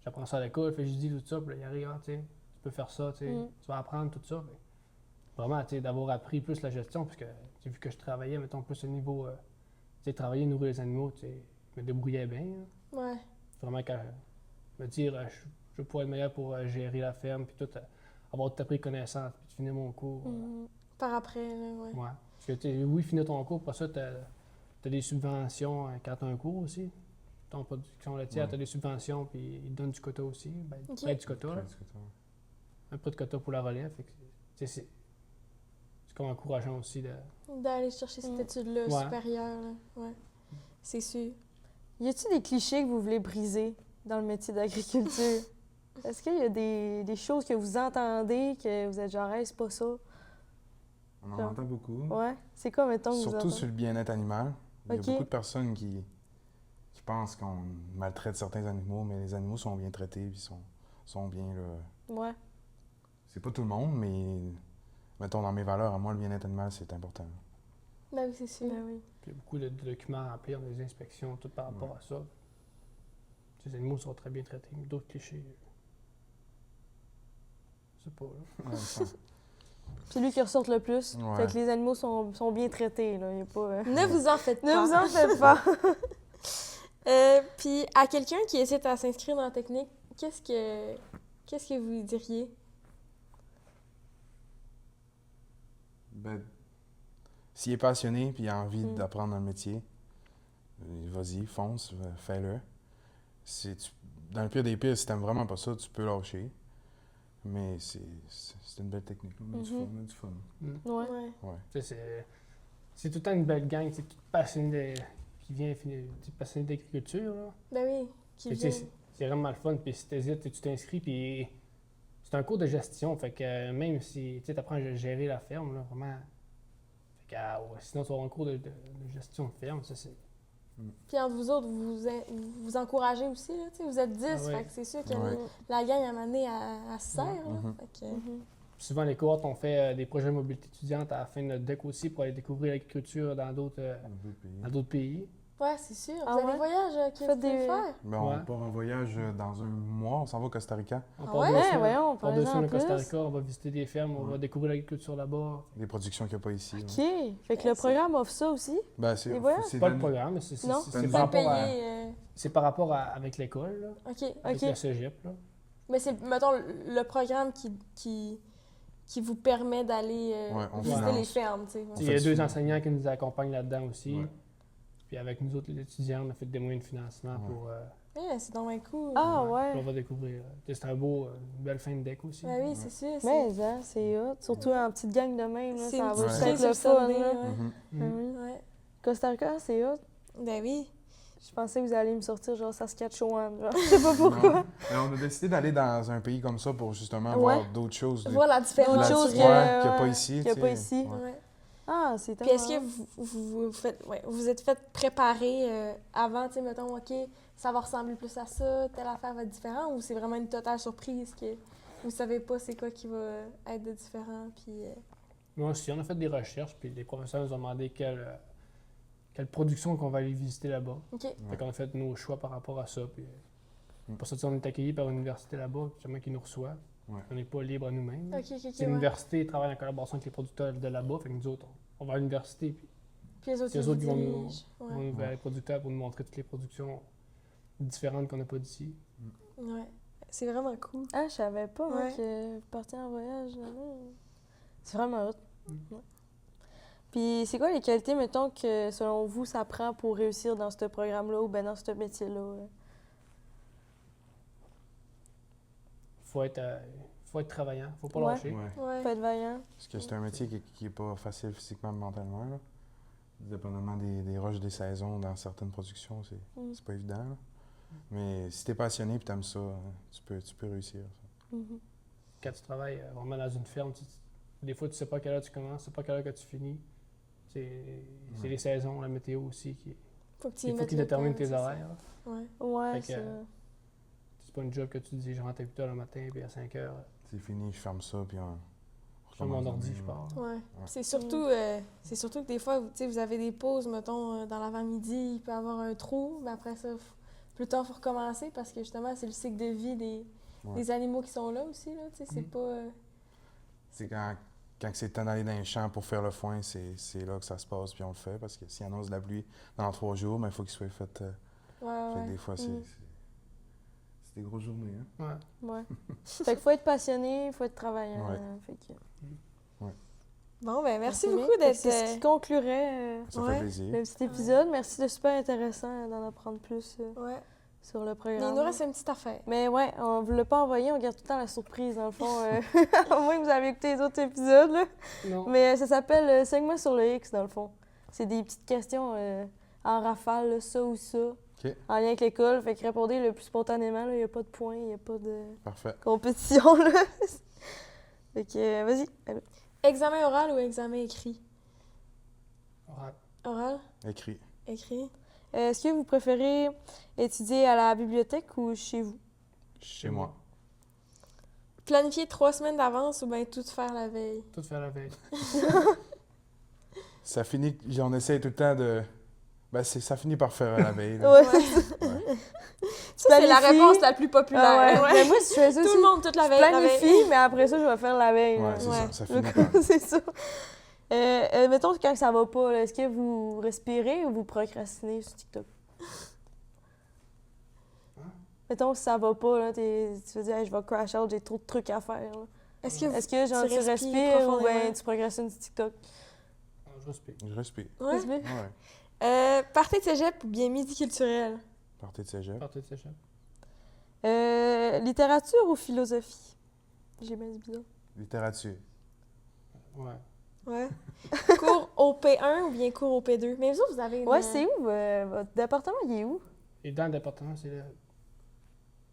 D: j'apprends ça à l'école, fait que je dis tout ça, puis là, il arrive, ah, tu sais, tu peux faire ça, tu sais, tu vas apprendre tout ça. Fait vraiment, tu sais, d'avoir appris plus la gestion, puisque, tu sais, vu que je travaillais, mettons, plus au niveau, tu sais, travailler, nourrir les animaux, tu sais, je me débrouillais bien. Hein.
E: Ouais.
D: Vraiment, quand me dire, je vais pouvoir être meilleur pour gérer la ferme, puis tout, avoir tout appris connaissance, puis de finir mon cours.
B: Mhm.
E: Par après, là, ouais.
D: Ouais. Parce que, tu sais, oui, finir ton cours, pour ça, tu as des subventions quand tu as un cours aussi. Ton production laitière,
C: Ouais.
D: tu as des subventions, puis ils te donnent du quota aussi. Ben,
E: Ok.
D: près du quota, là.
C: Presque, toi.
D: Un peu de quota pour la relève. Fait que, tu sais, c'est comme encourageant aussi de.
E: D'aller chercher cette étude-là
D: Ouais.
E: supérieure, là. Ouais. C'est sûr.
B: Y a-t-il des clichés que vous voulez briser dans le métier d'agriculture? Est-ce qu'il y a des choses que vous entendez que vous êtes genre, hey, c'est pas ça?
C: On en
B: Ça.
C: entend beaucoup.
B: Ouais. C'est quoi, mettons, que vous
C: Surtout
B: entendez?
C: sur le bien-être animal. Il y a
B: Ok.
C: beaucoup de personnes qui pensent qu'on maltraite certains animaux, mais les animaux sont bien traités, puis sont bien, là.
B: Ouais.
C: C'est pas tout le monde, mais mettons, dans mes valeurs, à moi, le bien-être animal, c'est important.
E: Ben oui, c'est sûr.
B: Ben oui.
D: Puis il y a beaucoup de documents à remplir, des inspections, tout par rapport à ça. Les animaux sont très bien traités, mais d'autres clichés. Je sais pas, là.
C: Ouais, ça.
B: C'est lui qui ressort le plus.
C: Ouais.
B: Fait que les animaux sont bien traités, là. Y a pas...
E: Ne vous en faites
B: Ne
E: pas.
B: vous en faites pas!
E: Puis à quelqu'un qui essaie à s'inscrire dans la technique, qu'est-ce que vous lui diriez?
C: Ben, s'il est passionné puis il a envie
B: Mm.
C: d'apprendre un métier, vas-y, fonce, fais-le. Dans le pire des pires, si t'aimes vraiment pas ça, tu peux lâcher. Mais c'est une belle technique. On a du fun,
B: Mhm.
C: on a du fun.
B: Ouais.
E: Ouais.
C: Ouais.
D: Tu sais, c'est tout le temps une belle gang, c'est tout passionné qui vient passionné d'agriculture, là.
E: Ben oui, qui
D: Puis, tu sais,
E: vient.
D: c'est vraiment le fun. Puis si t'hésites, tu t'inscris, puis c'est un cours de gestion. Fait que même si tu apprends à gérer la ferme, là, vraiment. Fait que, ouais, sinon, tu vas avoir un cours de gestion de ferme, ça, c'est
E: Puis entre vous autres, vous encouragez aussi, là, tu sais, vous êtes 10,
D: Ah ouais.
E: fait que c'est sûr que
C: Ouais.
E: la gang, à un moment donné, elle se serre, là.
C: Mhm.
E: Fait que,
D: Souvent, les cohortes, on fait des projets de mobilité étudiante à la fin de notre deck aussi pour aller découvrir l'agriculture dans d'autres pays.
E: ouais, c'est sûr.
B: Ah
E: Vous avez
B: ouais?
E: des voyages que
B: Faites
E: vous pouvez
B: des-
E: faire?
C: Ben, on
D: Ouais.
C: part en voyage dans un mois, on s'en va au Costa Rica.
D: On
E: Ah
D: part
E: ouais?
D: 2
B: Ouais,
D: semaines.
B: voyons,
D: On part 2
B: parlez-en
D: semaines au Costa
B: plus.
D: Rica, on va visiter des fermes, on va découvrir l'agriculture là-bas.
C: Des productions qu'il n'y a pas ici.
B: OK.
C: ouais.
B: Fait que le programme offre ça aussi?
C: Ben, c'est
B: Les voyages?
C: c'est
D: Pas le
C: dans-
D: programme, mais c'est
B: Non?
D: c'est
C: Vous
D: par
E: Vous êtes
D: rapport à,
E: payé,
D: c'est par rapport à avec l'école, là,
E: OK.
D: avec
B: OK.
D: le cégep. Là.
E: Mais c'est, mettons, le programme qui vous permet d'aller
C: Ouais, on
E: visiter
C: finance.
E: les fermes, tu sais.
C: On
D: Il y
C: fait
D: a
C: du
D: 2
C: financement.
D: enseignants qui nous accompagnent là-dedans aussi.
C: Ouais.
D: Puis avec nous autres, les étudiants, on a fait des moyens de financement
C: Ouais.
D: pour...
E: Ouais, c'est donc bien cool.
B: Ah
D: puis
B: ouais.
D: on va découvrir. C'est une belle fin de deck aussi.
E: Ben oui, c'est sûr.
B: Mais hein, c'est hot. Surtout en petite gang de même, là,
E: c'est
B: ça
E: une
B: va
E: petite
C: Ouais.
B: juste être
E: fête
B: le
E: sur
B: fun.
E: Sunday,
B: Là.
E: ouais.
C: Mhm.
B: Ah oui.
E: Ouais.
B: Costa Rica, c'est hot.
E: Ben oui.
B: Je pensais que vous alliez me sortir genre Saskatchewan. Genre. Je sais pas pourquoi.
C: Non. Mais on a décidé d'aller dans un pays comme ça pour justement
B: Ouais.
C: voir d'autres choses.
E: Voilà la différence.
B: Autre chose
C: qu'il n'y a
B: que-
C: pas
B: ouais,
C: ici.
B: qu'il y a
C: tu
B: pas
C: sais.
B: ici.
C: Ouais.
E: Ouais.
B: Ah, c'est
E: Puis
B: tellement
E: est-ce que vous êtes fait préparer avant, tu sais, mettons, OK, ça va ressembler plus à ça, telle affaire va être différente, ou c'est vraiment une totale surprise que vous savez pas c'est quoi qui va être de différent, puis...
D: Nous aussi, on a fait des recherches, puis les professeurs nous ont demandé quelle production qu'on va aller visiter là-bas.
E: OK.
D: Fait qu'on a fait nos choix par rapport à ça. Puis, pour ça, on est accueillis par une université là-bas, justement, qui nous reçoit.
C: Ouais.
D: On n'est pas libre à nous-mêmes.
E: OK,
D: C'est
E: ouais.
D: l'université travaille en collaboration avec les producteurs de là-bas. Fait que nous autres, on va à l'université, puis
E: Puis les autres,
D: les
E: ils
D: autres,
E: vous
D: ils vont nous-
E: dirigent.
D: on
E: Ouais.
D: va vers les producteurs pour nous montrer toutes les productions différentes qu'on n'a pas d'ici.
E: Ouais. C'est vraiment cool.
B: Ah, je savais pas, moi,
E: Ouais.
B: que vous partiez en voyage. Là. C'est vraiment hot. Ouais. Puis, c'est quoi les qualités, mettons, que selon vous, ça prend pour réussir dans ce programme-là ou ben dans ce métier-là?
D: Faut être travaillant, faut pas
B: Ouais.
D: lâcher.
C: Ouais.
E: Ouais.
B: Faut être vaillant.
C: Parce que c'est un métier qui n'est pas facile physiquement et mentalement. Là. Dépendamment des rushs des saisons dans certaines productions, c'est pas évident. Là. Mais si t'es passionné et t'aimes ça, tu peux réussir. Ça.
B: Mhm.
D: Quand tu travailles vraiment dans une ferme, des fois, tu sais pas à quelle heure tu commences, tu sais pas à quelle heure que tu finis. C'est les saisons, la météo aussi.
E: Faut que tu y
D: Il faut
E: mettes
D: qu'ils
E: le
D: déterminent
E: temps,
D: tes
E: c'est ça.
D: horaires.
E: Ouais.
B: Ouais,
D: Fait que,
B: ça.
D: C'est pas une job que tu dis, je rentre à 8 h le matin, puis à 5 h,
C: C'est fini, je ferme ça, puis on
D: je ferme mon
C: recommence
D: ordi,
C: demain,
D: je
C: là.
D: pars.
E: Ouais. C'est surtout que des fois, tu sais, vous avez des pauses, mettons, dans l'avant-midi, il peut y avoir un trou, mais après ça, plus tard, il faut recommencer parce que justement, c'est le cycle de vie
C: Ouais.
E: des animaux qui sont là aussi, là, tu sais, c'est
D: Mhm.
E: pas...
C: C'est quand c'est le temps d'aller dans les champs pour faire le foin, c'est là que ça se passe, puis on le fait. Parce que s'il annonce de la pluie dans 3 jours, il faut qu'il soit fait.
E: Ouais,
C: Fait que
E: ouais.
C: des fois, c'est
B: Mhm.
C: c'est des grosses journées. Hein?
D: Ouais.
B: Ouais. Fait qu'il faut être passionné, il faut être travaillant.
C: Ouais.
B: Fait que...
E: Bon, ben merci
B: bien.
E: beaucoup
B: Fait que
E: d'être...
B: C'est ce qui conclurait
C: Ça
E: Ouais.
C: fait plaisir.
B: le petit épisode. Merci, c'était super intéressant d'en apprendre plus
E: Ouais.
B: sur le
E: Mais
B: programme.
E: il nous reste une petite affaire.
B: Mais ouais, on ne vous l'a pas envoyé, on garde tout le temps la surprise, dans le fond. Au moins que vous avez écouté les autres épisodes. Là.
D: Non.
B: Mais ça s'appelle Segment sur le X, dans le fond. C'est des petites questions en rafale, là, ça ou ça,
C: OK,
B: en lien avec l'école. Fait que répondez le plus spontanément, il n'y a pas de points, il n'y a pas de
C: parfait.
B: compétition. Là. Fait que vas-y. Allô.
E: Examen oral ou examen écrit?
D: Oral.
E: Oral?
C: Écrit.
E: Écrit?
B: Est-ce que vous préférez étudier à la bibliothèque ou chez vous?
C: Chez moi.
E: Planifier 3 semaines d'avance ou bien tout faire la veille?
D: Tout faire la veille.
C: Ça finit, on essaie tout le temps de. Ben, ça finit par faire la veille. là.
B: Ouais.
E: Ouais.
C: Ouais.
E: Ça, c'est la
B: Planifies.
E: réponse la plus populaire.
B: Ah ouais.
E: Ouais.
B: Mais moi, si je fais ça
E: Tout
B: aussi,
E: le monde, toute la
B: je
E: veille. La
B: planifie,
E: veille.
B: mais après ça, je vais faire la veille.
C: Ouais,
B: là.
C: c'est
E: Ouais.
C: ça. Ça
B: Le
C: finit
B: coup,
C: par.
B: c'est ça. Mettons, quand ça va pas, là, est-ce que vous respirez ou vous procrastinez sur TikTok? Mettons, si ça va pas, là, tu te dis, hey, je vais crash out, j'ai trop de trucs à faire. Là.
E: Est-ce que
B: Est-ce que genre,
E: tu
B: tu
E: respires
B: respires ou
E: profondément?
B: ben, tu procrastines sur TikTok?
D: Je respecte.
C: Je respire.
E: Ouais.
B: Respire?
C: Ouais.
E: Partez de cégep ou bien midi culturel?
C: Partez de cégep.
D: Partie de cégep.
B: Littérature ou philosophie? J'ai bien dit bizarre.
C: Littérature.
D: Ouais.
E: Ouais. Cours au P1 ou bien cours au P2? Mais vous autres, vous avez une...
B: Ouais, c'est où? Votre département, il est où?
D: Et dans le département, c'est là.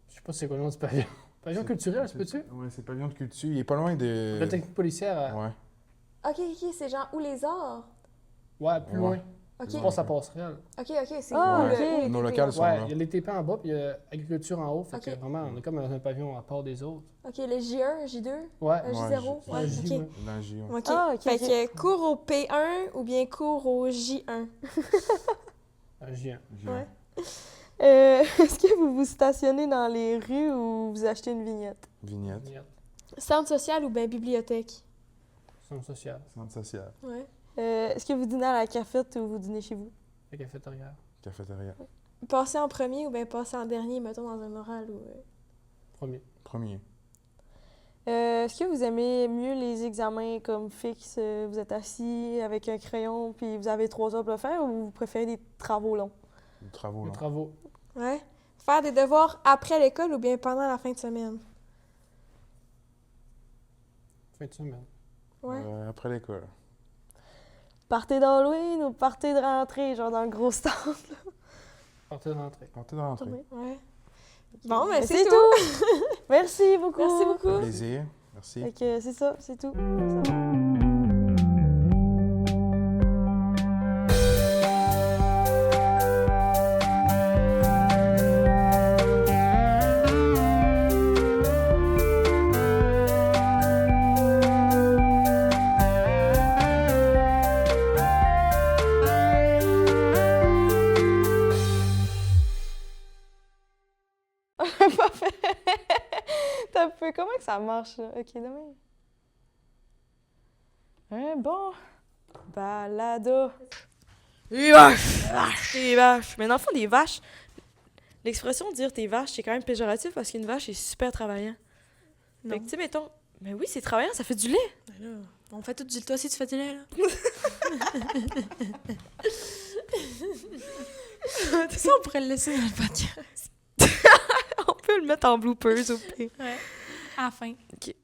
D: Je sais pas c'est quoi le nom du pavillon. Pavillon culturel, tu peux-tu?
C: Ouais, c'est pavillon de culture. Il est pas loin de.
D: La technique policière,
C: Ouais.
E: OK, c'est genre où les arts?
D: ouais, plus
C: Ouais.
D: loin.
E: OK.
D: C'est pas sa passerelle.
E: OK, c'est
B: Ah,
E: où,
B: ok.
E: où les
C: Nos
E: TP,
C: locales
E: là?
C: sont
D: Ouais,
C: là.
D: il y a les TP en bas, puis il y a agriculture en haut. Fait
E: Ok.
D: que vraiment, on est comme dans un pavillon à part des autres.
E: OK, le J1, J2,
D: Ouais,
E: J0?
D: ouais, J,
E: OK.
D: ouais.
C: Dans le J, ouais.
E: OK.
B: Ah, ok,
E: Fait
B: ok.
E: que cours au P1 ou bien cours au J1?
D: J1.
C: J.
E: Ouais.
B: Est-ce que vous vous stationnez dans les rues ou vous achetez une vignette?
C: Vignette.
D: Vignette.
E: Centre social ou bien bibliothèque?
D: Centre social.
C: Centre social.
E: Ouais.
B: Est-ce que vous dînez à la cafette ou vous dînez chez vous?
D: La cafétéria.
C: Cafétéria.
E: Passer en premier ou bien passer en dernier, mettons, dans un oral ou...
D: Premier.
C: Premier.
B: Est-ce que vous aimez mieux les examens comme fixes, vous êtes assis avec un crayon puis vous avez 3 heures pour le faire, ou vous préférez des travaux longs?
C: Les travaux,
D: Les
C: là.
D: travaux.
E: Ouais. Faire des devoirs après l'école ou bien pendant la fin de semaine?
D: Fin de semaine.
E: Ouais.
C: Après l'école.
B: Partez d'Halloween ou partez de rentrée, genre dans le gros stand?
D: Partir de rentrée.
C: Partez de rentrer.
E: Ouais. Bon, mais
B: Mais
E: c'est tout.
B: Merci beaucoup!
E: Merci beaucoup.
C: Plaisir. Merci.
B: Fait que c'est ça, c'est tout. Ça va. Parfait. T'as peu. Comment que ça marche, là? OK, demain. Un bon balado.
A: Des vaches! Des vaches! Mais dans le fond, des vaches, l'expression dire tes vaches, c'est quand même péjoratif parce qu'une vache est super travaillant. Fait que, tu sais, mettons, mais oui, c'est travaillant, ça fait du lait. Ben là, on fait tout du lait. Toi aussi, tu fais du lait, là.
E: Ça, on pourrait le laisser dans le podcast.
A: On peut le mettre en bloopers au pire.
E: Ouais. À la fin.
A: OK.